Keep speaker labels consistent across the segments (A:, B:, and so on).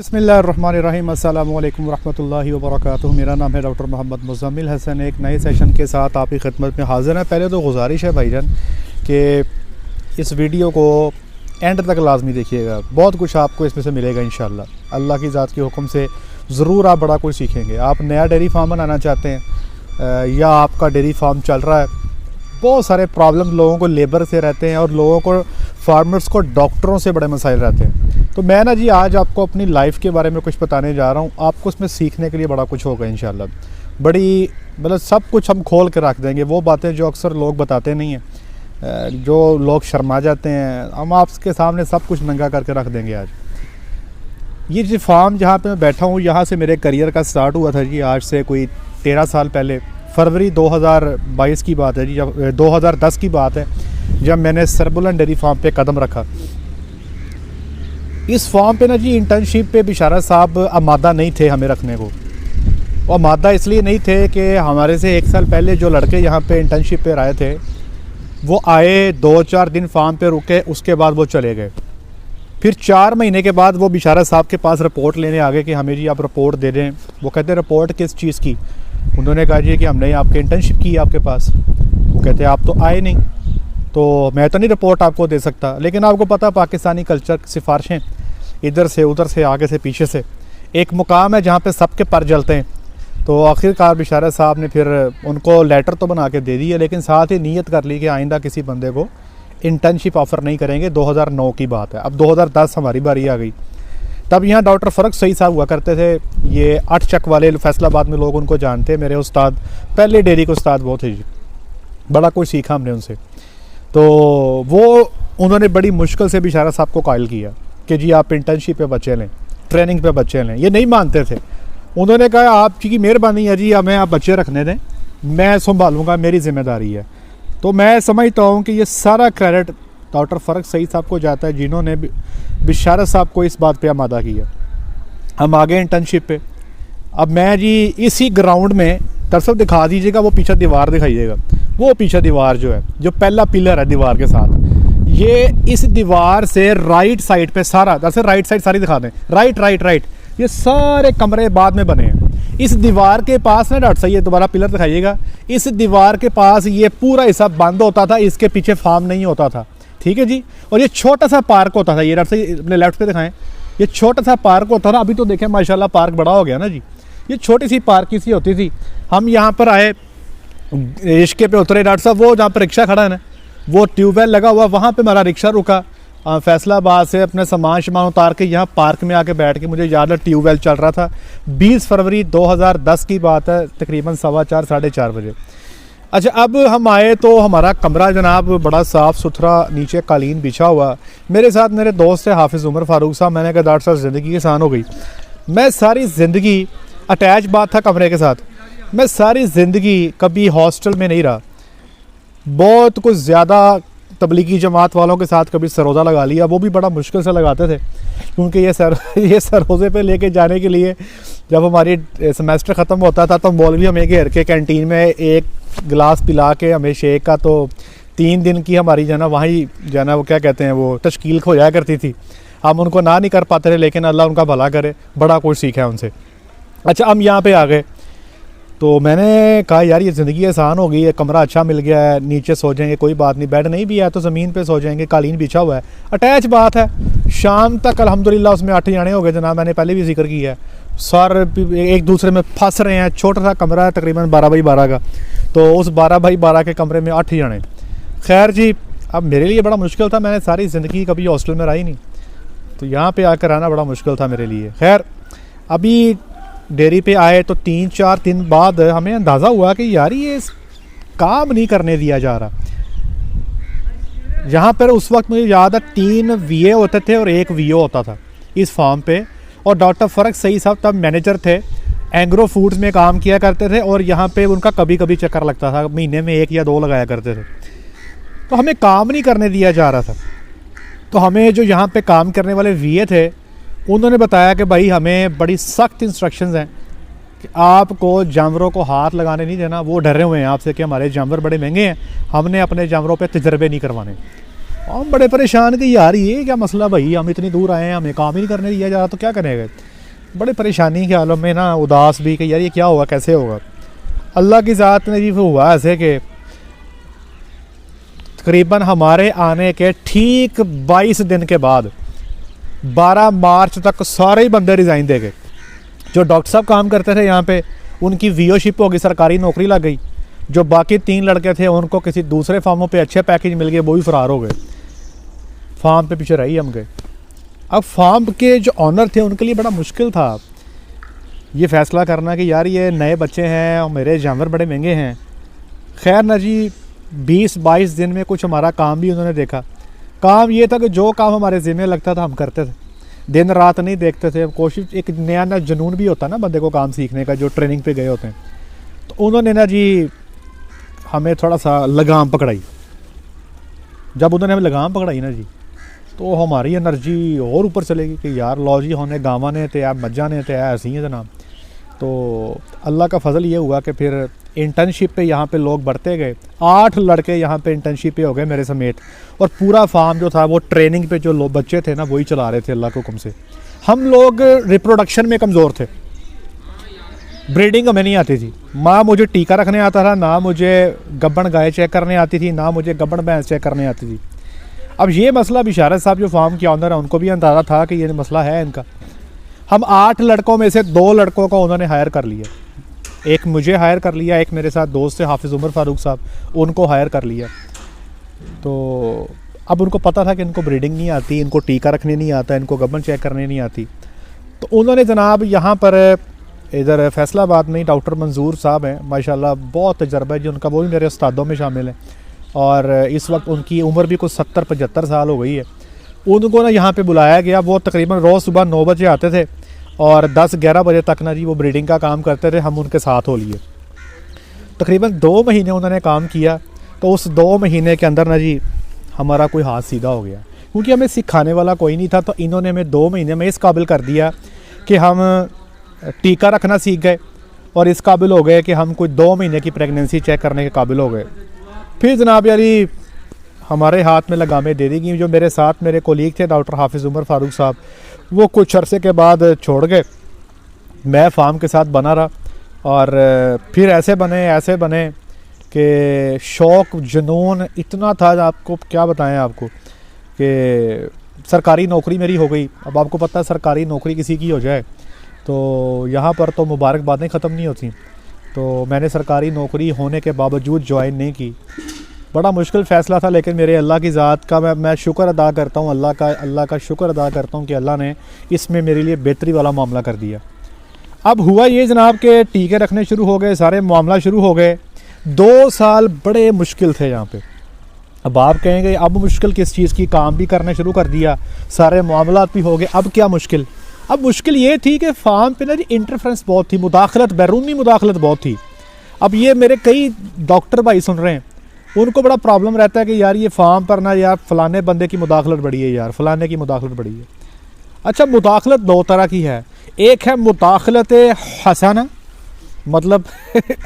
A: बिस्मिल्लाहिर्रहमानिर्रहीम अस्सलामु अलैकुम वरहमतुल्लाहि वबरकातुहू। मेरा नाम है डॉक्टर मोहम्मद मुज़म्मिल हसन। एक नए सेशन के साथ आपकी खिदमत में हाज़िर है। पहले तो गुजारिश है भाईजान कि इस वीडियो को एंड तक लाजमी देखिएगा, बहुत कुछ आपको इसमें से मिलेगा इंशाअल्लाह। अल्लाह की ज़ात के हुक्म से ज़रूर आप बड़ा कुछ सीखेंगे। आप नया डेयरी फार्म बनाना चाहते हैं या आपका डेयरी फार्म चल रहा है, बहुत सारे प्रॉब्लम लोगों को लेबर से रहते हैं और लोगों को फार्मर्स को डॉक्टरों से बड़े मसाइल रहते हैं। तो मैं ना जी आज आपको अपनी लाइफ के बारे में कुछ बताने जा रहा हूँ। आपको इसमें सीखने के लिए बड़ा कुछ होगा इंशाल्लाह। बड़ी मतलब सब कुछ हम खोल के रख देंगे, वो बातें जो अक्सर लोग बताते नहीं हैं, जो लोग शर्मा जाते हैं, हम आपके सामने सब कुछ नंगा करके रख देंगे आज। ये जो फार्म जहाँ पे मैं बैठा हूँ, यहाँ से मेरे करियर का स्टार्ट हुआ था जी, आज से कोई 13 साल पहले। फरवरी 2022 की बात है जी, जब 2010 की बात है जब मैंने सरबुलंद डेयरी फार्म पे कदम रखा। इस फार्म पे ना जी इंटर्नशिप पे बिशारत साहब आमादा नहीं थे हमें रखने को। और आमादा इसलिए नहीं थे कि हमारे से 1 साल पहले जो लड़के यहाँ पे इंटर्नशिप पे आए थे वो आए, 2-4 दिन फार्म पे रुके, उसके बाद वो चले गए। फिर 4 महीने के बाद वो बिशारत साहब के पास रिपोर्ट लेने आ गए कि हमें जी आप रिपोर्ट दे दें। वो कहते रिपोर्ट किस चीज़ की? उन्होंने कहा जी कि हमने आपके इंटर्नशिप की है आपके पास। वो कहते आप तो आए नहीं, तो मैं तो नहीं रिपोर्ट आपको दे सकता। लेकिन आपको पता पाकिस्तानी कल्चर सिफारिशें इधर से उधर से आगे से पीछे से, एक मुकाम है जहाँ पे सबके पर जलते हैं। तो आखिरकार बिशारत साहब ने फिर उनको लेटर तो बना के दे दिया, लेकिन साथ ही नीयत कर ली कि आइंदा किसी बंदे को इंटर्नशिप ऑफ़र नहीं करेंगे। 2009 की बात है। अब 2010 हमारी बारी आ गई। तब यहाँ डॉक्टर फ़रक सही साहब हुआ करते थे, ये 8 चक वाले, फैसलाबाद में लोग उनको जानते हैं। मेरे उस्ताद, पहले डेयरी के उस्ताद वो थे जी, बड़ा कुछ सीखा हमने उनसे। तो वो उन्होंने बड़ी मुश्किल से बिशारत साहब को कायल किया कि जी आप इंटर्नशिप पे बच्चे लें, ट्रेनिंग पे बच्चे लें। ये नहीं मानते थे। उन्होंने कहा आपकी मेहरबानी है जी, हमें आप बच्चे रखने दें, मैं संभालूँगा, मेरी ज़िम्मेदारी है। तो मैं समझता हूँ कि ये सारा क्रेडिट डॉक्टर फ़रक सही साहब को जाता है, जिन्होंने बिशारत साहब को इस बात पे आमादा किया। हम आ गए इंटर्नशिप पे। अब मैं जी इसी ग्राउंड में, दरअसल दिखा दीजिएगा वो पीछे दीवार दिखाइएगा, वो पीछे दीवार जो है, जो पहला पिलर है दीवार के साथ, ये इस दीवार से राइट साइड पे सारा, दरअसल राइट साइड सारी दिखा दें, राइट, ये सारे कमरे बाद में बने हैं। इस दीवार के पास ना डॉक्टर साहब, ये दोबारा पिलर दिखाइएगा, इस दीवार के पास ये पूरा हिस्सा बंद होता था, इसके पीछे फार्म नहीं होता था, ठीक है जी। और ये छोटा सा पार्क होता था, ये डॉक्टर साहब अपने लेफ्ट पे दिखाएं, ये छोटा सा पार्क होता था। अभी तो देखें माशाल्लाह पार्क बड़ा हो गया ना जी। ये छोटी सी पार्क सी होती थी। हम यहाँ पर आए, रिक्शे पे उतरे डॉक्टर साहब, वो जहाँ पर रिक्शा खड़ा है ना, वो ट्यूबवेल लगा हुआ, वहाँ पे हमारा रिक्शा रुका। फैसलाबाद से अपने सामान उतार के यहाँ पार्क में आके बैठ के, मुझे याद है ट्यूबवेल चल रहा था। 20 फरवरी 2010 की बात है, तकरीबन 4:15 साढ़े 4 बजे। अच्छा, अब हम आए तो हमारा कमरा जनाब बड़ा साफ़ सुथरा, नीचे कालीन बिछा हुआ। मेरे साथ मेरे दोस्त है हाफिज़ उमर फ़ारूक साहब। मैंने कहा डॉक्टर साहब ज़िंदगी आसान हो गई। मैं सारी ज़िंदगी, अटैच बात था कमरे के साथ, मैं सारी ज़िंदगी कभी हॉस्टल में नहीं रहा। बहुत कुछ ज़्यादा तबलीगी जमात वालों के साथ कभी सरोज़ा लगा लिया, वो भी बड़ा मुश्किल से लगाते थे, क्योंकि ये सरोज़े पे लेके जाने के लिए जब हमारी सेमेस्टर ख़त्म होता था तो मौलवी हमें घेर के कैंटीन में एक गिलास पिला के हमें शेक का, तो 3 दिन की हमारी जो है ना वहीं जो है ना वो क्या कहते हैं वो तश्कील हो जाया करती थी। हम उनको ना नहीं कर पाते थे, लेकिन अल्लाह उनका भला करे, बड़ा कुछ सीखा है उनसे। अच्छा, हम यहाँ पे आ गए तो मैंने कहा यार ये ज़िंदगी आसान हो गई है, कमरा अच्छा मिल गया है, नीचे सो जाएंगे, कोई बात नहीं, बेड नहीं भी है तो ज़मीन पे सो जाएंगे, कालीन बिछा हुआ है, अटैच बात है। शाम तक अल्हम्दुलिल्लाह उसमें 8 जाने हो गए जनाब, मैंने पहले भी जिक्र किया है। सारे एक दूसरे में फंस रहे हैं। छोटा सा कमरा है तकरीबन 12x12 का, तो उस 12x12 के कमरे में 8 जाने। खैर जी, अब मेरे लिए बड़ा मुश्किल था, मैंने सारी ज़िंदगी कभी हॉस्टल में रही नहीं, तो यहाँ पर आकर आना बड़ा मुश्किल था मेरे लिए। खैर, अभी डेयरी पे आए तो 3-4 दिन बाद हमें अंदाज़ा हुआ कि यार ये काम नहीं करने दिया जा रहा। यहाँ पर उस वक्त मुझे याद है 3 VA होते थे और 1 VO होता था इस फार्म पे। और डॉक्टर फ़रक सही साहब तब मैनेजर थे, एग्रो फूड्स में काम किया करते थे, और यहाँ पे उनका कभी कभी चक्कर लगता था, महीने में 1 या 2 लगाया करते थे। तो हमें काम नहीं करने दिया जा रहा था। तो हमें जो यहाँ पे काम करने वाले VA थे, उन्होंने बताया कि भाई हमें बड़ी सख्त इंस्ट्रक्शंस हैं कि आपको जानवरों को हाथ लगाने नहीं देना। वो डरे हुए हैं आपसे कि हमारे जानवर बड़े महंगे हैं, हमने अपने जानवरों पे तजर्बे नहीं करवाने। हम बड़े परेशान कि यार ये क्या मसला भाई, हम इतनी दूर आए हैं, हमें काम ही नहीं करने दिया जा रहा, तो क्या करेंगे। बड़ी परेशानी के हालों में ना, उदास भी कि यार ये क्या होगा, कैसे होगा। अल्लाह की ज़ात ने जी वो हुआ ऐसे कि तकरीबन हमारे आने के ठीक 22 दिन के बाद 12 मार्च तक सारे ही बंदे रिज़ाइन दे गए। जो डॉक्टर साहब काम करते थे यहाँ पे, उनकी वीओशिप हो गई, सरकारी नौकरी लग गई। जो बाकी 3 लड़के थे उनको किसी दूसरे फार्मों पे अच्छे पैकेज मिल गए, वो भी फ़रार हो गए। फार्म पे पीछे रही हम गए। अब फार्म के जो ऑनर थे उनके लिए बड़ा मुश्किल था ये फ़ैसला करना कि यार ये नए बच्चे हैं और मेरे जानवर बड़े महंगे हैं। खैर ना जी, 20-22 दिन में कुछ हमारा काम भी उन्होंने देखा। काम ये था कि जो काम हमारे ज़िम्मे लगता था हम करते थे, दिन रात नहीं देखते थे। कोशिश, एक नया जुनून भी होता है ना बंदे को काम सीखने का, जो ट्रेनिंग पे गए होते हैं। तो उन्होंने ना जी हमें थोड़ा सा लगाम पकड़ाई। जब उन्होंने हमें लगाम पकड़ाई ना जी, तो हमारी एनर्जी और ऊपर चलेगी कि यार लो जी होने गाँव ने तो मज्जा ने तो ऐसी है जनाब। तो अल्लाह का फ़ज़ल ये हुआ कि फिर इंटर्नशिप पे यहाँ पे लोग बढ़ते गए। 8 लड़के यहाँ पे इंटर्नशिप पे हो गए मेरे समेत, और पूरा फार्म जो था वो ट्रेनिंग पे जो लोग बच्चे थे ना वही चला रहे थे अल्लाह के हुक्म से। हम लोग रिप्रोडक्शन में कमज़ोर थे, ब्रीडिंग हमें नहीं आती थी। माँ मुझे टीका रखने आता था, ना मुझे गब्बन गाय चेक करने आती थी, ना मुझे गब्बन भैंस चेक करने आती थी। अब ये मसला बिशारत साहब जो फार्म के ऑनर है उनको भी अंदाज़ा था कि ये मसला है इनका। हम 8 लड़कों में से 2 लड़कों को उन्होंने हायर कर लिया। एक मुझे हायर कर लिया, एक मेरे साथ दोस्त थे हाफिज़ उमर फ़ारूक साहब, उनको हायर कर लिया। तो अब उनको पता था कि इनको ब्रीडिंग नहीं आती, इनको टीका रखने नहीं आता, इनको गब्बन चेक करने नहीं आती। तो उन्होंने जनाब यहाँ पर इधर फैसलाबाद में डॉक्टर मंजूर साहब हैं, माशाल्लाह बहुत तजर्बा है जी उनका, वो भी मेरे उस्तादों में शामिल हैं। और इस वक्त उनकी उम्र भी कुछ 70-75 साल हो गई है। उनको ना यहाँ पे बुलाया गया। वो तकरीबन रोज़ सुबह 9 बजे आते थे और 10-11 बजे तक ना जी वो ब्रीडिंग का काम करते थे। हम उनके साथ हो लिए। तकरीबन 2 महीने उन्होंने काम किया। तो उस 2 महीने के अंदर ना जी हमारा कोई हाथ सीधा हो गया, क्योंकि हमें सिखाने वाला कोई नहीं था। तो इन्होंने हमें 2 महीने में इस काबिल कर दिया कि हम टीका रखना सीख गए, और इस काबिल हो गए कि हम कोई 2 महीने की प्रेगनेंसी चेक करने के काबिल हो गए। फिर जनाब यारी हमारे हाथ में लगामें दे दी गई। जो मेरे साथ मेरे कोलीग थे डॉक्टर हाफिज़ उमर फ़ारूक साहब, वो कुछ अरसे के बाद छोड़ गए। मैं फार्म के साथ बना रहा, और फिर ऐसे बने कि शौक़ जुनून इतना था, आपको क्या बताएं आपको, कि सरकारी नौकरी मेरी हो गई। अब आपको पता है सरकारी नौकरी किसी की हो जाए तो यहाँ पर तो मुबारकबादें ख़त्म नहीं होती। तो मैंने सरकारी नौकरी होने के बावजूद ज्वाइन नहीं की। बड़ा मुश्किल फ़ैसला था, लेकिन मेरे अल्लाह की ज़ात का मैं शुक्र अदा करता हूँ, अल्लाह का शुक्र अदा करता हूँ कि अल्लाह ने इसमें मेरे लिए बेहतरी वाला मामला कर दिया। अब हुआ ये जनाब कि टीके रखने शुरू हो गए, सारे मामला शुरू हो गए। 2 साल बड़े मुश्किल थे यहाँ पे। अब आप कहेंगे अब मुश्किल किस चीज़ की, काम भी करने शुरू कर दिया, सारे मामलात भी हो गए, अब क्या मुश्किल। अब मुश्किल ये थी कि फार्म पे ना जी इंटरफ्रेंस बहुत थी, मुदाखलत, बैरूनी मुदाखलत बहुत थी। अब ये मेरे कई डॉक्टर भाई सुन रहे हैं, उनको बड़ा प्रॉब्लम रहता है कि यार ये फार्म पर ना यार फ़लाने बंदे की मुदाखलत बड़ी है, यार फ़लाने की मुदाखलत बड़ी है। अच्छा, मुदाखलत 2 तरह की है। एक है मुदाखलत हसना, मतलब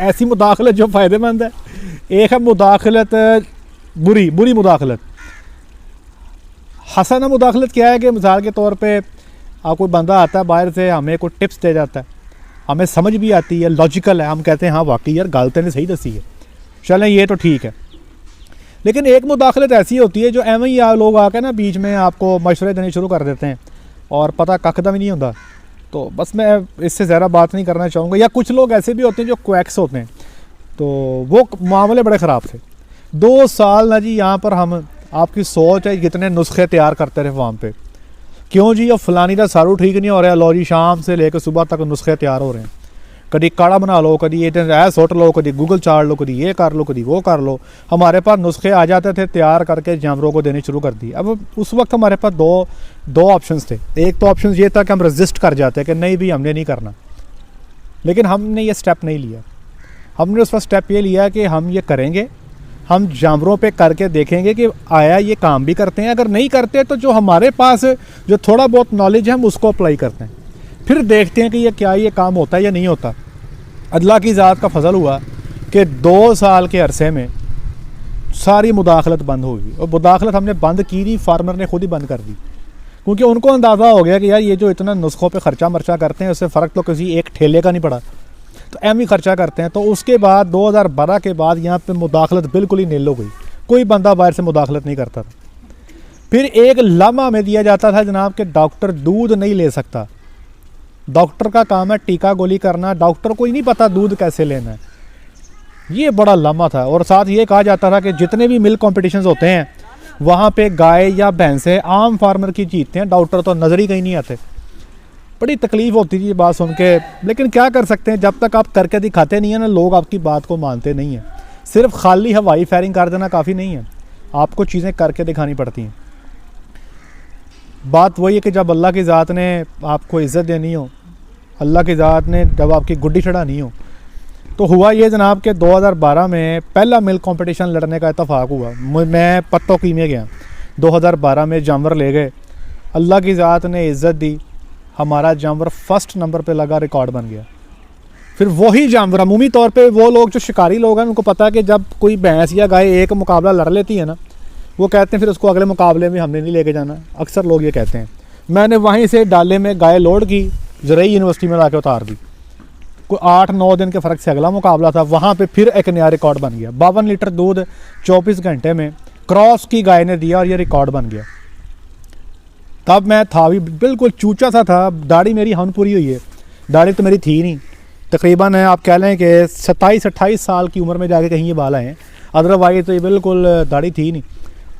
A: ऐसी मुदाखलत जो फ़ायदेमंद है। एक है मुदाखलत बुरी मुदाखलत। हसना मुदाखलत क्या है कि मिसाल के तौर पे आप कोई बंदा आता है बाहर से, हमें कोई टिप्स दे जाता है, हमें समझ भी आती है, लॉजिकल है, हम कहते हैं हाँ वाकई यार गलत ने सही दसी है, चलें ये तो ठीक है। लेकिन एक मुदाखलत ऐसी होती है जो एवं ही लोग आकर ना बीच में आपको मशवरे देने शुरू कर देते हैं और पता कखदा भी नहीं होता। तो बस मैं इससे ज़्यादा बात नहीं करना चाहूँगा। या कुछ लोग ऐसे भी होते हैं जो क्वैक्स होते हैं, तो वो मामले बड़े ख़राब थे। 2 साल ना जी यहाँ पर हम, आपकी सोच है कितने नुस्खे तैयार करते रहे वहाँ पे, क्यों जी अब फलानी का सारू ठीक नहीं हो रहा, लो जी शाम से लेकर सुबह तक नुस्खे तैयार हो रहे हैं। कभी काढ़ा बना लो, कभी ये सोट लो, कभी गूगल चाट लो, कभी ये कर लो, कभी वो कर लो। हमारे पास नुस्खे आ जाते थे तैयार करके, जानवरों को देने शुरू कर दिए। अब उस वक्त हमारे पास दो ऑप्शंस थे। एक तो ऑप्शन ये था कि हम रजिस्ट कर जाते कि नहीं भी हमने नहीं करना, लेकिन हमने ये स्टेप नहीं लिया। हमने उस वक्त स्टेप ये लिया कि हम ये करेंगे, हम जानवरों पे करके देखेंगे कि आया ये काम भी करते हैं। अगर नहीं करते तो जो हमारे पास जो थोड़ा बहुत नॉलेज है हम उसको अप्लाई करते हैं, फिर देखते हैं कि ये काम होता है या नहीं होता। अल्लाह की ज़ात का फजल हुआ कि 2 साल के अरसे में सारी मुदाखलत बंद होगी। और मुदाखलत हमने बंद की नहीं, फार्मर ने खुद ही बंद कर दी। क्योंकि उनको अंदाज़ा हो गया कि यार ये जो इतना नुस्खों पे ख़र्चा मर्चा करते हैं उससे फ़र्क तो किसी एक ठेले का नहीं पड़ा, तो एम ही खर्चा करते हैं। तो उसके बाद 2012 के बाद यहाँ पे मुदाखलत बिल्कुल ही नील हो गई, कोई बंदा बाहर से मुदाखलत नहीं करता था। फिर एक लम्हा में दिया जाता था जनाब कि डॉक्टर दूध नहीं ले सकता, डॉक्टर का काम है टीका गोली करना, डॉक्टर को ही नहीं पता दूध कैसे लेना है। ये बड़ा लम्हा था। और साथ ये कहा जाता था कि जितने भी मिल्क कॉम्पिटिशन्स होते हैं वहाँ पे गाय या भैंसें आम फार्मर की जीतते हैं, डॉक्टर तो नज़र ही कहीं नहीं आते। बड़ी तकलीफ़ होती थी ये बात सुन के, लेकिन क्या कर सकते हैं, जब तक आप करके दिखाते नहीं हैं ना लोग आपकी बात को मानते नहीं हैं। सिर्फ खाली हवाई फायरिंग कर देना काफ़ी नहीं है, आपको चीज़ें करके दिखानी पड़ती हैं। बात वही है कि जब अल्लाह की ज़ात ने आपको इज़्ज़त देनी हो, अल्लाह की ज़ात ने जब आपकी गुड्डी चढ़ानी हो, तो हुआ ये जनाब कि 2012 में पहला मिल्क कंपटीशन लड़ने का इत्तफाक हुआ। मैं पत्तों में गया, 2012 में जानवर ले गए, अल्लाह की ज़ात ने इज़्ज़त दी, हमारा जानवर फर्स्ट नंबर पे लगा, रिकॉर्ड बन गया। फिर वही जानवर, अमूमी तौर पे वो लोग जो शिकारी लोग हैं उनको पता है कि जब कोई भैंस या गाय एक मुकाबला लड़ लेती है ना, वो कहते हैं फिर उसको अगले मुकाबले में हमने नहीं लेके जाना। अक्सर लोग ये कहते हैं। मैंने वहीं से डाले में गाय लोड की, ज़रई यूनिवर्सिटी में लाके उतार दी। कोई 8-9 दिन के फ़र्क से अगला मुकाबला था, वहाँ पे फिर एक नया रिकॉर्ड बन गया। 52 लीटर दूध 24 घंटे में क्रॉस की गाय ने दिया और ये रिकॉर्ड बन गया। तब मैं था भी बिल्कुल चूचा सा था, दाढ़ी मेरी हन पूरी हुई है, दाढ़ी तो मेरी थी नहीं, तकरीबन आप कह लें कि 27-28 साल की उम्र में जाके कहीं ये बाल आए हैं, अदरवाइज तो ये बिल्कुल दाढ़ी थी नहीं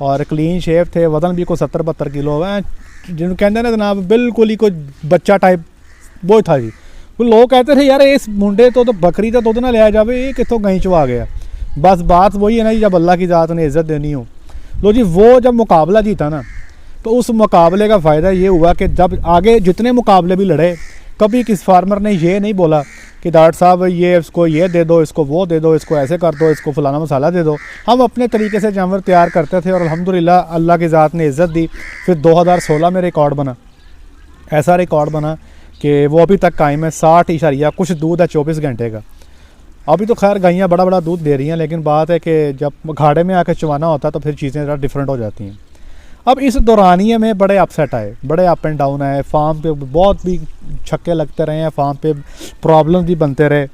A: और क्लीन शेव थे। वज़न भी कोई 70-72 किलो है, जिन्होंने कहते हैं ना जनाब बिल्कुल ही कोई बच्चा टाइप वो था जी। वो लोग कहते थे यार इस मुंडे तो बकरी का दुध ना लिया जाए, ये कितों गई चुआ गया। बस बात वही है ना जी, जब अल्लाह की ज़ात ने इज़्ज़त देनी हो। लो जी, वो जब मुकाबला जीता ना, तो उस मुकाबले का फ़ायदा ये हुआ कि जब आगे जितने मुकाबले भी लड़े, कभी किस फार्मर ने ये नहीं बोला कि डॉक्टर साहब ये इसको ये दे दो, इसको वो दे दो, इसको ऐसे कर दो, इसको फलाना मसाला दे दो। हम अपने तरीके से जानवर तैयार करते थे और अल्हम्दुलिल्लाह अल्लाह की ज़ात ने इज़्ज़त दी। फिर 2016 में रिकॉर्ड बना, ऐसा रिकॉर्ड बना कि वो अभी तक कायम है। 60 कुछ दूध है 24 घंटे का। अभी तो खैर गायें बड़ा बड़ा दूध दे रही हैं, लेकिन बात है कि जब घाड़े में आकर चुवाना होता है तो फिर चीज़ें ज़रा डिफरेंट हो जाती हैं। अब इस दौरानिए में बड़े अपसेट आए, बड़े अप एंड डाउन आए, फार्म पे बहुत भी छक्के लगते रहे हैं, फार्म पे प्रॉब्लम भी बनते रहे।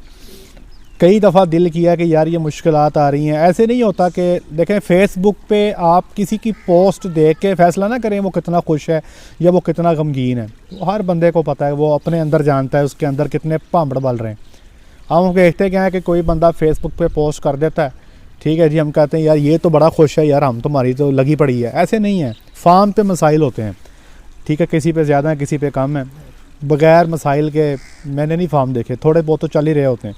A: कई दफ़ा दिल किया कि यार ये मुश्किलात आ रही हैं। ऐसे नहीं होता कि देखें फेसबुक पे आप किसी की पोस्ट देख के फ़ैसला ना करें वो कितना खुश है या वो कितना गमगीन है। हर बंदे को पता है, वो अपने अंदर जानता है उसके अंदर कितने भांबड़ बल रहे हैं। हम देखते क्या है कि कोई बंदा फेसबुक पे पोस्ट कर देता है, ठीक है जी, हम कहते हैं यार ये तो बड़ा खुश है, यार हम तुम्हारी तो लगी पड़ी है। ऐसे नहीं है, फार्म पे मसाइल होते हैं, ठीक है, किसी पे ज़्यादा है किसी पे कम है। बग़ैर मसाइल के मैंने नहीं फार्म देखे, थोड़े बहुत तो चल ही रहे होते हैं।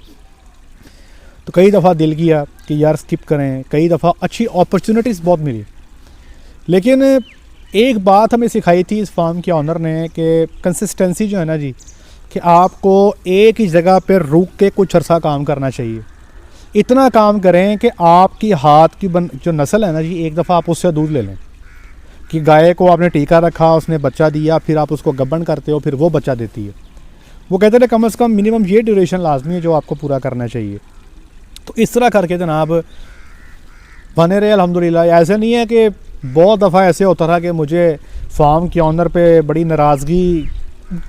A: तो कई दफ़ा दिल किया कि यार स्किप करें, कई दफ़ा अच्छी अपॉर्चुनिटीज़ बहुत मिली, लेकिन एक बात हमें सिखाई थी इस फार्म के ऑनर ने कि कंसिस्टेंसी जो है ना जी, कि आपको एक ही जगह पर रुक के कुछ अरसा काम करना चाहिए। इतना काम करें कि आपकी हाथ की जो नस्ल है ना जी, एक दफ़ा आप उससे दूध ले लें कि गाय को आपने टीका रखा, उसने बच्चा दिया, फिर आप उसको गब्बन करते हो, फिर वो बच्चा देती है। वो कहते थे कम से कम मिनिमम ये ड्यूरेशन लाजमी है जो आपको पूरा करना चाहिए। तो इस तरह करके जनाब बने रहे अल्हम्दुलिल्लाह। ऐसे नहीं है कि बहुत दफ़ा ऐसे होता था कि मुझे फार्म के ऑनर पे बड़ी नाराज़गी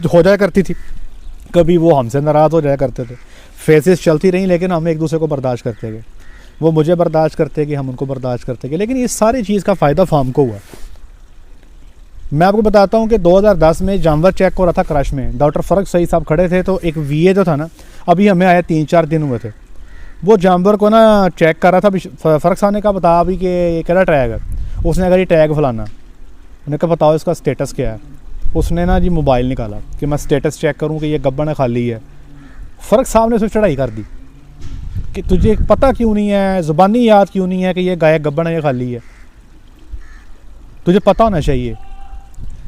A: हो जाया करती थी, कभी वो हमसे नाराज़ हो जाया करते थे। फेसेस चलती रहीं, लेकिन हम एक दूसरे को बर्दाश्त करते गए, वो मुझे बर्दाश्त करते गए, हम उनको बर्दाश्त करते गए। लेकिन इस सारी चीज़ का फ़ायदा फार्म को हुआ। मैं आपको बताता हूँ कि 2010 में जानवर चेक हो रहा था क्रश में, डॉक्टर फ़र्क सही साहब खड़े थे, तो एक VA जो था ना, अभी हमें आया 3-4 दिन हुए थे, वो जानवर को ना चेक कर रहा था। फ़र्क साहब ने कहा बता अभी कि ये क्या टैग है। उसने कहा ये टैग फलाना। उन्होंने कहा बताओ इसका स्टेटस क्या है। उसने ना जी मोबाइल निकाला कि मैं स्टेटस चेक करूँ कि ये गब्बन खाली है। फ़र्क साहब ने उसमें चढ़ाई कर दी कि तुझे पता क्यों नहीं है, ज़ुबानी याद क्यों नहीं है कि ये गाय गब्बन है ये खाली है। तुझे पता होना चाहिए,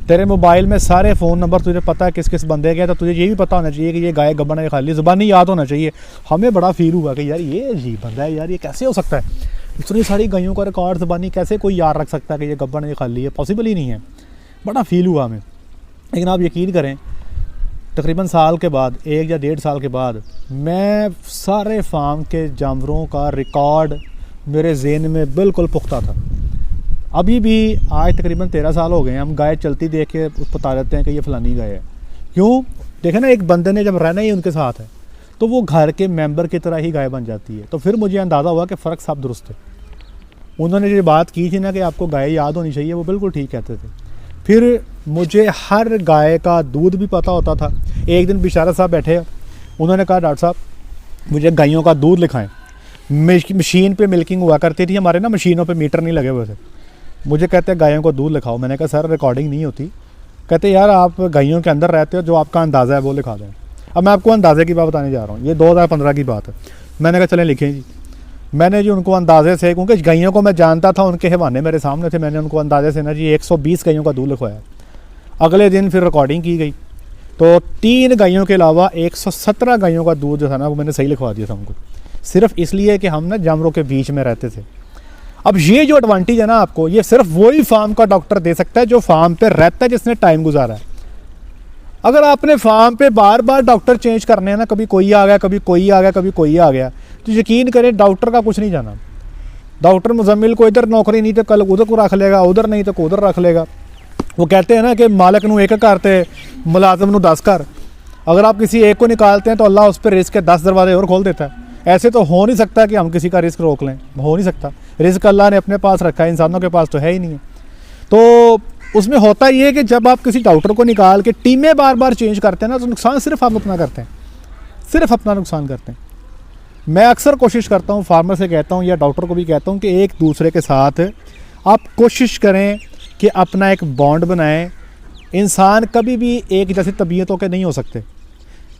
A: तेरे मोबाइल में सारे फ़ोन नंबर तुझे पता है किस किस बंदे के, तो तुझे ये भी पता होना चाहिए कि ये गाय गब्बन है ये खाली, ज़ुबानी याद होना चाहिए। हमें बड़ा फील हुआ कि यार ये अजीब बंदा है, यार ये कैसे हो सकता है, इतनी सारी गायों का रिकॉर्ड ज़ुबानी कैसे कोई याद रख सकता है कि ये गब्बन है ये खाली है, पॉसिबल ही नहीं है। बड़ा फील हुआ हमें। लेकिन आप यकीन करें तकरीबन साल के बाद, 1 या 1.5 साल के बाद, मैं सारे फार्म के जानवरों का रिकॉर्ड मेरे ज़हन में बिल्कुल पुख्ता था। अभी भी आज तकरीबन 13 साल हो गए हैं, हम गाय चलती देख के बता देते हैं कि ये फलानी गाय है। क्यों? देखें ना, एक बंदे ने जब रहना ही उनके साथ है तो वो घर के मेंबर की तरह ही गाय बन जाती है। तो फिर मुझे अंदाज़ा हुआ कि फ़र्क साहब दुरुस्त है। उन्होंने जो बात की थी ना कि आपको गाय याद होनी चाहिए, वो बिल्कुल ठीक कहते थे। फिर मुझे हर गाय का दूध भी पता होता था। एक दिन बिशारत साहब बैठे, उन्होंने कहा डॉक्टर साहब मुझे गायों का दूध लिखाएं। मशीन पे मिल्किंग हुआ करती थी हमारे ना, मशीनों पे मीटर नहीं लगे हुए थे। मुझे कहते हैं गायों को दूध लिखाओ। मैंने कहा सर रिकॉर्डिंग नहीं होती। कहते यार आप गायों के अंदर रहते हो, जो आपका अंदाज़ा है वो लिखा दें। अब मैं आपको अंदाज़े की बात बताने जा रहा हूँ, ये 2015 की बात है। मैंने कहा चलें लिखें जी। मैंने जी उनको अंदाज़े से, क्योंकि गायों को मैं जानता था, उनके हवाने मेरे सामने थे, मैंने उनको अंदाज़े से ना जी 120 गायों का दूध लिखवाया। अगले दिन फिर रिकॉर्डिंग की गई तो 3 गायों के अलावा 117 गायों का दूध जो था ना वो मैंने सही लिखवा दिया था उनको, सिर्फ इसलिए कि हम ना जानवरों के बीच में रहते थे। अब ये जो एडवांटेज है ना आपको, ये सिर्फ वही फार्म का डॉक्टर दे सकता है जो फार्म पे रहता है, जिसने टाइम गुजारा है। अगर आपने फार्म पे बार बार डॉक्टर चेंज करने हैं ना, कभी कोई आ गया, कभी कोई आ गया, कभी कोई आ गया, तो यकीन करें डॉक्टर का कुछ नहीं जाना। डॉक्टर मुजम्मिल को इधर नौकरी नहीं तो कल उधर को रख लेगा, उधर नहीं तो उधर रख लेगा। वो कहते हैं ना कि मालिक नू एक करते मुलाजम नू 10 कर। अगर आप किसी एक को निकालते हैं तो अल्लाह उस पर रिस्क के 10 दरवाजे और खोल देता है। ऐसे तो हो नहीं सकता कि हम किसी का रिस्क रोक लें, हो नहीं सकता। रिस्क अल्लाह ने अपने पास रखा है, इंसानों के पास तो है ही नहीं है। तो उसमें होता ये है कि जब आप किसी डॉक्टर को निकाल के टीमें बार बार चेंज करते हैं ना, तो नुकसान सिर्फ आप अपना करते हैं, सिर्फ अपना नुकसान करते हैं। मैं अक्सर कोशिश करता हूँ, फार्मर से कहता हूँ या डॉक्टर को भी कहता हूँ कि एक दूसरे के साथ आप कोशिश करें कि अपना एक बॉन्ड बनाएं। इंसान कभी भी एक जैसी तबीयतों के नहीं हो सकते।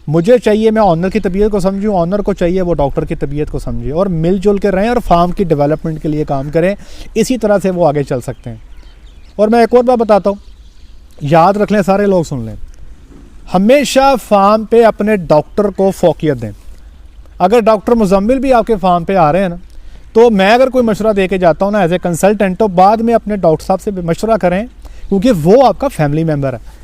A: मुझे चाहिए मैं ऑनर की तबीयत को समझूं, ऑनर को चाहिए वो डॉक्टर की तबीयत को समझे, और मिलजुल के रहें और फार्म की डेवलपमेंट के लिए काम करें। इसी तरह से वो आगे चल सकते हैं। और मैं एक और बात बताता हूँ, याद रख लें, सारे लोग सुन लें, हमेशा फार्म पे अपने डॉक्टर को फोकियत दें। अगर डॉक्टर मुजम्मिल भी आपके फार्म पे आ रहे हैं ना, तो मैं अगर कोई मशवरा दे के जाता हूँ ना एज ए कंसल्टेंट, तो बाद में अपने डॉक्टर साहब से मशवरा करें, क्योंकि वो आपका फैमिली मेम्बर है।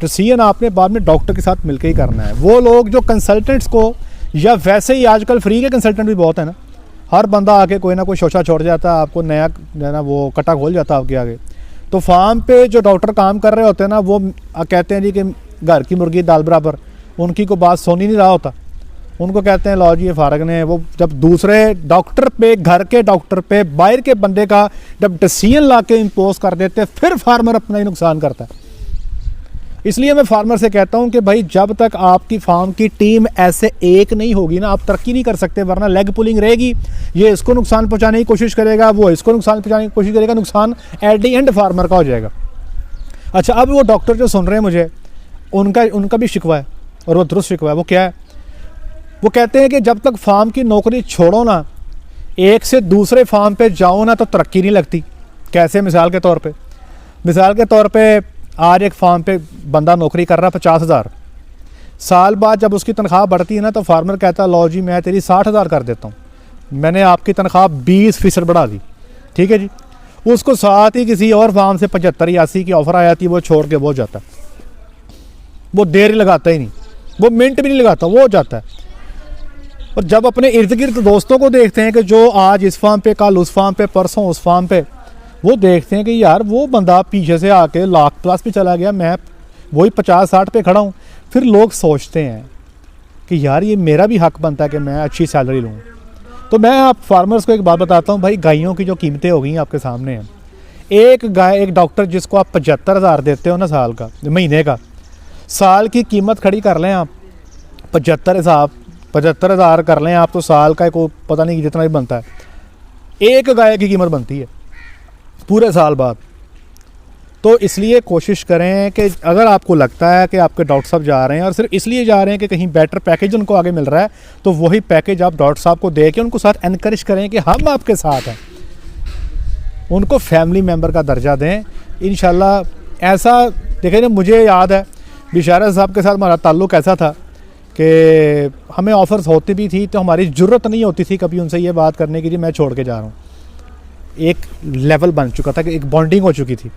A: डिसीजन आपने बाद में डॉक्टर के साथ मिलकर ही करना है। वो लोग जो कंसल्टेंट्स को, या वैसे ही आजकल फ्री के कंसल्टेंट भी बहुत है ना, हर बंदा आके कोई ना कोई शोशा छोड़ जाता है, आपको नया ना वो कटा खोल जाता है आपके आगे। तो फार्म पे जो डॉक्टर काम कर रहे होते हैं ना, वो कहते हैं जी कि घर की मुर्गी दाल बराबर, उनकी को बात सुन ही नहीं रहा होता। उनको कहते हैं लो जी ये फारग ने। वो जब दूसरे डॉक्टर पे, घर के डॉक्टर पे, बाहर के बंदे का जब डिसीजन ला के इम्पोज कर देते हैं, फिर फार्मर अपना ही नुकसान करता है। इसलिए मैं फार्मर से कहता हूं कि भाई जब तक आपकी फार्म की टीम ऐसे एक नहीं होगी ना, आप तरक्की नहीं कर सकते। वरना लेग पुलिंग रहेगी, ये इसको नुकसान पहुंचाने की कोशिश करेगा, वो इसको नुकसान पहुंचाने की कोशिश करेगा, नुकसान एट द एंड फार्मर का हो जाएगा। अच्छा, अब वो डॉक्टर जो सुन रहे हैं मुझे, उनका भी शिकवा है, और वो दुरुस्त शिकवा है। वो क्या है? वो कहते हैं कि जब तक फार्म की नौकरी छोड़ो ना, एक से दूसरे फार्म पे जाओ ना, तो तरक्की नहीं लगती। कैसे? मिसाल के तौर पे आज एक फार्म पे बंदा नौकरी कर रहा है 50,000, साल बाद जब उसकी तनख्वाह बढ़ती है ना, तो फार्मर कहता है लो जी मैं तेरी 60,000 कर देता हूँ, मैंने आपकी तनख्वाह 20% बढ़ा दी, ठीक है जी। उसको साथ ही किसी और फार्म से 75-80 की ऑफर आ जाती है, वो छोड़ के वो जाता है। वो देर ही लगाता ही नहीं, वो मिनट भी नहीं लगाता, वो जाता है। और जब अपने इर्द गिर्द दोस्तों को देखते हैं कि जो आज इस फार्म पे, कल उस फार्म पे, परसों उस फार्म पे, वो देखते हैं कि यार वो बंदा पीछे से आके लाख प्लस पे चला गया, मैं वही 50-60 पे खड़ा हूँ। फिर लोग सोचते हैं कि यार ये मेरा भी हक बनता है कि मैं अच्छी सैलरी लूँ। तो मैं आप फार्मर्स को एक बात बताता हूँ भाई, गायों की जो कीमतें हो गई हैं आपके सामने हैं। एक गाय, एक डॉक्टर जिसको आप 75,000 देते हो ना साल का, महीने का, साल की कीमत खड़ी कर लें आप 75,000 कर लें आप, तो साल का को पता नहीं जितना भी बनता है, एक गाय की कीमत बनती है पूरे साल बाद। तो इसलिए कोशिश करें कि अगर आपको लगता है कि आपके डॉक्टर साहब जा रहे हैं और सिर्फ इसलिए जा रहे हैं कि कहीं बेटर पैकेज उनको आगे मिल रहा है, तो वही पैकेज आप डॉक्टर साहब को दे के उनको साथ एनकरेज करें कि हम आपके साथ हैं, उनको फैमिली मेम्बर का दर्जा दें इंशाल्लाह। ऐसा देखें ना, मुझे याद है बिशारत साहब के साथ हमारा ताल्लुक़ ऐसा था कि हमें ऑफ़र्स होती भी थी तो हमारी ज़रूरत नहीं होती थी कभी उनसे ये बात करने की जी मैं छोड़ के जा रहा हूँ। एक लेवल बन चुका था कि एक बॉन्डिंग हो चुकी थी,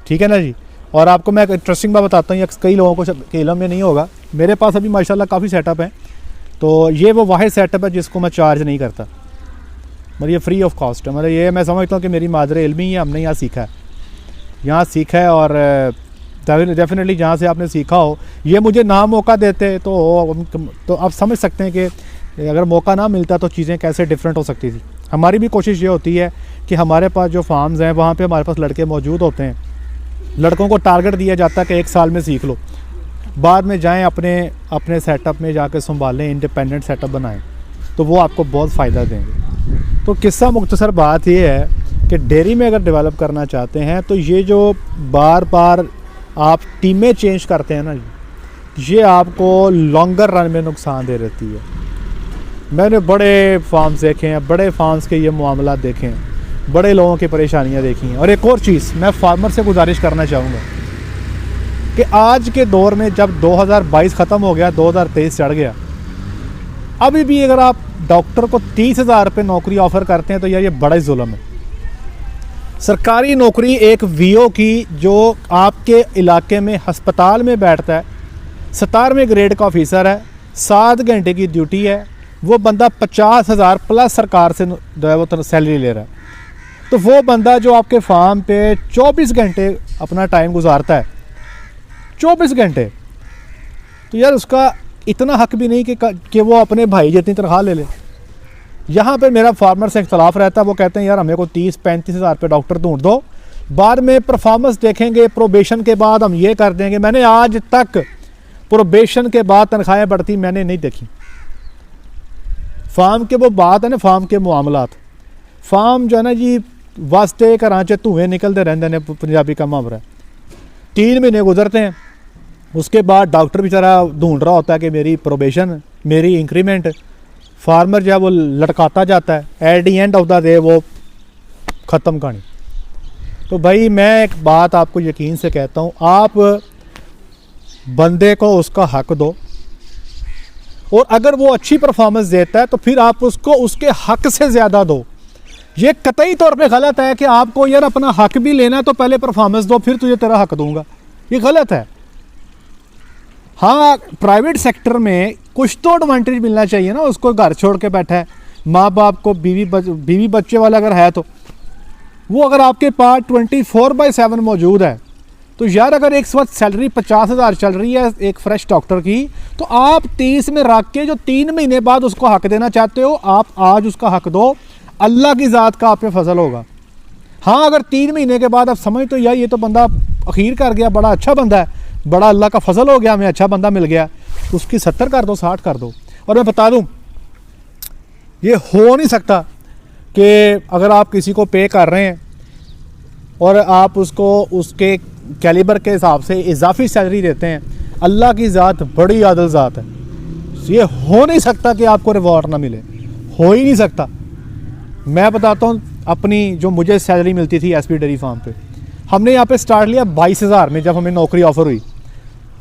A: ठीक है ना जी। और आपको मैं एक इंटरेस्टिंग बात बताता हूँ, कई लोगों को के इल्म में नहीं होगा, मेरे पास अभी माशाल्लाह काफ़ी सेटअप है। तो ये वो वाहिद सेटअप है जिसको मैं चार्ज नहीं करता। मतलब ये फ्री ऑफ कॉस्ट है। मतलब ये मैं समझता हूँ कि मेरी मादर इल्म ही है, हमने यहाँ सीखा है, यहाँ सीखा है। और डेफिनेटली जहाँ से आपने सीखा हो, ये मुझे ना मौका देते तो आप समझ सकते हैं कि अगर मौका ना मिलता तो चीज़ें कैसे डिफरेंट हो सकती थी। हमारी भी कोशिश ये होती है कि हमारे पास जो फार्म्स हैं वहाँ पे हमारे पास लड़के मौजूद होते हैं, लड़कों को टारगेट दिया जाता है कि 1 साल में सीख लो, बाद में जाएं अपने सेटअप में जाकर संभालें, इंडिपेंडेंट सेटअप बनाएं, तो वो आपको बहुत फ़ायदा देंगे। तो किस्सा मुख्तसर बात ये है कि डेयरी में अगर डेवलप करना चाहते हैं तो ये जो बार बार आप टीमें चेंज करते हैं ना, ये आपको लॉन्गर रन में नुकसान दे देती है। मैंने बड़े फार्म्स देखे हैं, बड़े फार्म्स के ये मामला देखे हैं, बड़े लोगों की परेशानियां देखी हैं। और एक और चीज़ मैं फार्मर से गुजारिश करना चाहूँगा कि आज के दौर में जब 2022 ख़त्म हो गया, 2023 चढ़ गया, अभी भी अगर आप डॉक्टर को 30,000 रुपये नौकरी ऑफ़र करते हैं तो यार ये बड़ा ही जुल्म है। सरकारी नौकरी एक वीओ की जो आपके इलाके में हस्पताल में बैठता है, 17वें ग्रेड का ऑफिसर है, 7 घंटे की ड्यूटी है, वो बंदा 50,000 प्लस सरकार से जो है वो सैलरी ले रहा है। तो वो बंदा जो आपके फार्म पे 24 घंटे अपना टाइम गुजारता है, 24 घंटे, तो यार उसका इतना हक भी नहीं कि वो अपने भाई जितनी तनख्वाह ले ले। यहाँ पे मेरा फार्मर से इख्तलाफ रहता है, वो कहते हैं यार हमें को 30-35 हज़ार रुपये डॉक्टर ढूंढ दो, बाद में परफॉर्मेंस देखेंगे, प्रोबेशन के बाद हम ये कर देंगे। मैंने आज तक प्रोबेशन के बाद तनख्वाहें बढ़ती मैंने नहीं देखी। फार्म के वो बात है ना, फार्म के मामलात, फार्म जो है ना जी वास्ते कराचे धुएँ निकलते रहते हैं, पंजाबी का मुहावरा है। 3 महीने गुजरते हैं, उसके बाद डॉक्टर बेचारा ढूंढ रहा होता है कि मेरी प्रोबेशन, मेरी इंक्रीमेंट, फार्मर जो है वो लटकाता जाता है, at the end of the day वो ख़त्म कहानी। तो भाई मैं एक बात आपको यकीन से कहता हूँ, आप बंदे को उसका हक दो, और अगर वो अच्छी परफॉर्मेंस देता है तो फिर आप उसको उसके हक से ज़्यादा दो। ये कतई तौर पे गलत है कि आपको यार अपना हक भी लेना है तो पहले परफॉर्मेंस दो फिर तुझे तेरा हक दूंगा, ये गलत है। हाँ, प्राइवेट सेक्टर में कुछ तो एडवांटेज मिलना चाहिए ना, उसको घर छोड़ के बैठा है, माँ बाप को बीवी बच्चे वाला अगर है तो वो अगर आपके पास 24/7 मौजूद है, तो यार अगर एक वक्त सैलरी 50,000 चल रही है एक फ्रेश डॉक्टर की, तो आप 30 में रख के जो 3 महीने बाद उसको हक देना चाहते हो, आप आज उसका हक दो, अल्लाह की ज़ात का आप पे फजल होगा। हाँ, अगर 3 महीने के बाद आप समझ तो यार ये तो बंदा अखीर कर गया, बड़ा अच्छा बंदा है, बड़ा अल्लाह का फजल हो गया, हमें अच्छा बंदा मिल गया, उसकी 70 कर दो, 60 कर दो। और मैं बता दूं, ये हो नहीं सकता कि अगर आप किसी को पे कर रहे हैं और आप उसको उसके कैलिबर के हिसाब से इजाफी सैलरी देते हैं, अल्लाह की ज़ात बड़ी आदल ज़ात है, ये हो नहीं सकता कि आपको रिवॉर्ड ना मिले, हो ही नहीं सकता। मैं बताता हूँ अपनी जो मुझे सैलरी मिलती थी एसपी डेयरी फार्म पे, हमने यहाँ पे स्टार्ट लिया 22,000 में, जब हमें नौकरी ऑफ़र हुई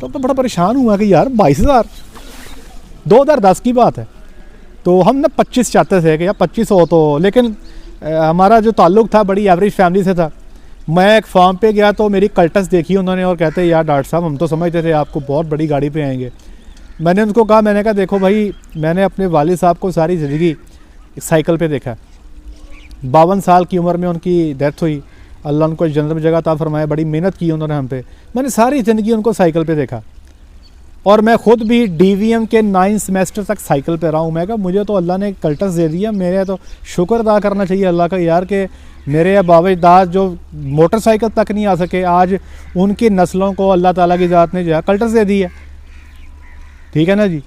A: तो बड़ा परेशान हुआ कि यार 22,000, 2010 की बात है। तो हम ना 25 चाहते थे कि यार 25 हो तो, लेकिन हमारा जो ताल्लुक़ था बड़ी एवरेज फैमिली से था। मैं एक फार्म पे गया तो मेरी कल्टस देखी उन्होंने और कहते यार डॉक्टर साहब हम तो समझते थे आपको बहुत बड़ी गाड़ी पे आएंगे। मैंने उनको कहा, मैंने कहा देखो भाई, मैंने अपने वालिद साहब को सारी ज़िंदगी साइकिल पे देखा, 52 साल की उम्र में उनकी डेथ हुई, अल्लाह उनको जन्नत में जगह अता फरमाए, बड़ी मेहनत की उन्होंने हम पे, मैंने सारी ज़िंदगी उनको साइकिल पे देखा। और मैं ख़ुद भी DVM के 9 सेमेस्टर तक साइकिल पे रहा हूँ। मैं कहा मुझे तो अल्लाह ने कल्टस दे दिया, मेरे तो शुक्र अदा करना चाहिए अल्लाह का यार कि मेरे बाबा दाद जो मोटरसाइकिल तक नहीं आ सके, आज उनकी नस्लों को अल्लाह ताला की ज़ात ने जो है कल्टस दे दी है। ठीक है ना जी।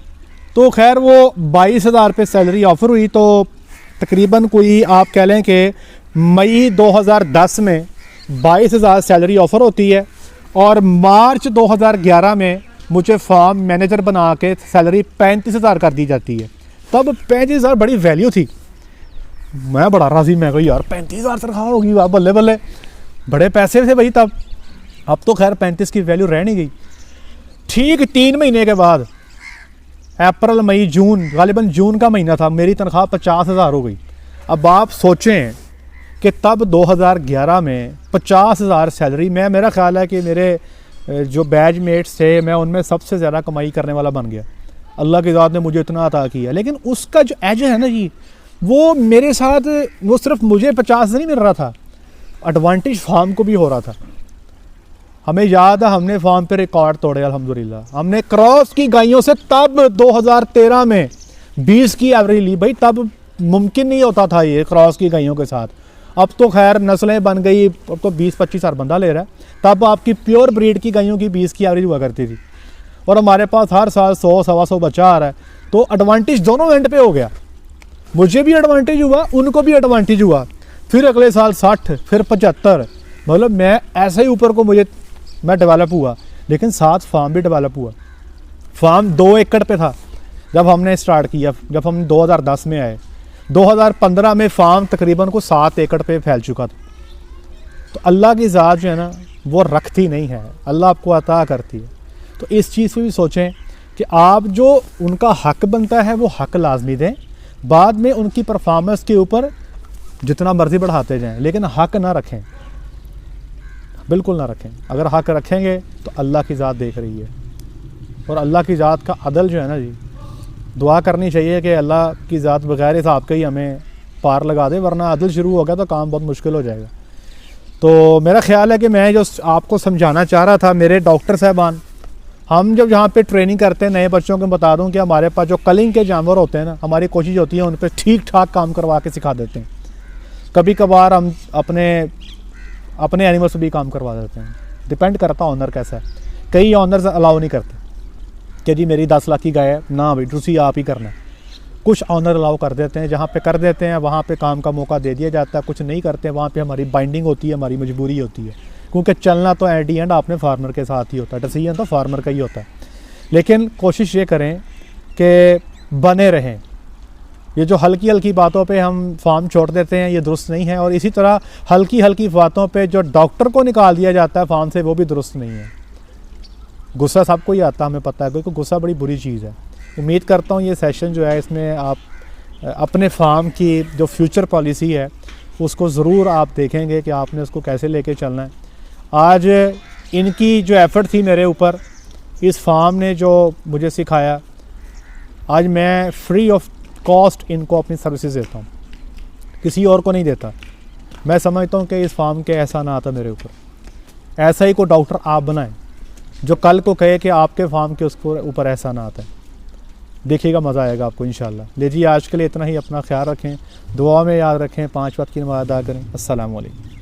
A: तो खैर वो 22,000 रुपये सैलरी ऑफ़र हुई, तो तकरीबन कोई आप कह लें कि मई 2010 में 22,000 सैलरी ऑफ़र होती है, और मार्च 2011 में मुझे फार्म मैनेजर बना के सैलरी 35,000 कर दी जाती है। तब 35,000 बड़ी वैल्यू थी, मैं बड़ा राज़ी, मैं कहा यार 35,000 तनख्वाह होगी, वाह बल्ले बल्ले, बड़े पैसे थे भाई तब। अब तो खैर 35 की वैल्यू रह नहीं गई। ठीक 3 महीने के बाद, अप्रैल मई जून, गालिबन जून का महीना था, मेरी तनख्वाह 50,000 हो गई। अब आप सोचें कि तब 2011 में 50,000 सैलरी, मेरा ख्याल है कि मेरे जो बैचमेट्स थे मैं उनमें सबसे ज़्यादा कमाई करने वाला बन गया। अल्लाह की ज़ात ने मुझे इतना अता किया। लेकिन उसका जो एज है ना जी, वो मेरे साथ, वो सिर्फ मुझे 50 नहीं मिल रहा था, एडवांटेज फार्म को भी हो रहा था। हमें याद है हमने फार्म पे रिकॉर्ड तोड़े अल्हम्दुलिल्लाह। हमने क्रॉस की गायों से तब 2013 में 20 की एवरेज ली भाई, तब मुमकिन नहीं होता था ये क्रॉस की गायों के साथ। अब तो खैर नस्लें बन गई, अब तो 20-25 हज़ार बंदा ले रहा है। तब आपकी प्योर ब्रीड की गायों की 20 की एवरेज हुआ करती थी, और हमारे पास हर साल 100-125 बच्चा आ रहा है। तो एडवांटेज दोनों एंड पे हो गया, मुझे भी एडवांटेज हुआ, उनको भी एडवांटेज हुआ। फिर अगले साल 60, फिर 75, मतलब मैं ऐसे ही ऊपर को मैं डेवलप हुआ। लेकिन साथ फार्म भी डेवलप हुआ। फार्म 2 एकड़ पे था जब हमने स्टार्ट किया, जब हम 2010 में आए। 2015 में फार्म तकरीबन को 7 एकड़ पे फैल चुका था। तो अल्लाह की ज़ात जो है ना, वो रखती नहीं है, अल्लाह आपको अता करती है। तो इस चीज़ को भी सोचें कि आप जो उनका हक बनता है वो हक लाजमी दें, बाद में उनकी परफॉर्मेंस के ऊपर जितना मर्ज़ी बढ़ाते जाएं, लेकिन हक ना रखें, बिल्कुल ना रखें। अगर हक रखेंगे तो अल्लाह की ज़ात देख रही है, और अल्लाह की ज़ात का अदल जो है ना जी, दुआ करनी चाहिए कि अल्लाह की ज़ात बगैर हिसाब के ही हमें पार लगा दे, वरना अदल शुरू हो गया तो काम बहुत मुश्किल हो जाएगा। तो मेरा ख्याल है कि मैं जो आपको समझाना चाह रहा था, मेरे डॉक्टर साहबान, हम जब यहाँ पे ट्रेनिंग करते हैं नए बच्चों को, बता दूँ कि हमारे पास जो कलिंग के जानवर होते हैं ना, हमारी कोशिश होती है उन पर ठीक ठाक काम करवा के सिखा देते हैं। कभी कभार हम अपने एनिमल्स भी काम करवा देते हैं, डिपेंड करता है ऑनर कैसा है। कई ऑनर्स अलाउ नहीं करते कि जी मेरी 10 लाख की गाय है, ना भाई दूसरी आप ही करना है। कुछ ऑनर अलाउ कर देते हैं, जहाँ पे कर देते हैं वहाँ पे काम का मौका दे दिया जाता है। कुछ नहीं करते, वहाँ पे हमारी बाइंडिंग होती है, हमारी मजबूरी होती है, क्योंकि चलना तो एट दी एंड आपने फार्मर के साथ ही होता है, डिसीजन तो फार्मर का ही होता है। लेकिन कोशिश ये करें कि बने रहें। ये जो हल्की हल्की बातों पे हम फार्म छोड़ देते हैं, ये दुरुस्त नहीं है। और इसी तरह हल्की हल्की बातों पे जो डॉक्टर को निकाल दिया जाता है फार्म से, वो भी दुरुस्त नहीं है। गुस्सा सबको ही आता है, हमें पता है, क्योंकि गुस्सा बड़ी बुरी चीज़ है। उम्मीद करता हूँ ये सेशन जो है, इसमें आप अपने फार्म की जो फ्यूचर पॉलिसी है उसको ज़रूर आप देखेंगे कि आपने उसको कैसे लेके चलना है। आज इनकी जो एफ़र्ट थी मेरे ऊपर, इस फार्म ने जो मुझे सिखाया, आज मैं फ्री ऑफ कॉस्ट इनको अपनी सर्विसेज देता हूँ, किसी और को नहीं देता। मैं समझता हूँ कि इस फार्म के एहसान आता मेरे ऊपर। ऐसा ही कोई डॉक्टर आप बनाएं जो कल को कहे कि आपके फार्म के उसको ऊपर एहसान आता है। देखिएगा, मज़ा आएगा आपको इंशाल्लाह। लीजिए आज के लिए इतना ही, अपना ख्याल रखें, दुआ में याद रखें, 5 वक्त की नमाज़ अदा करें। अस्सलाम वालेकुम।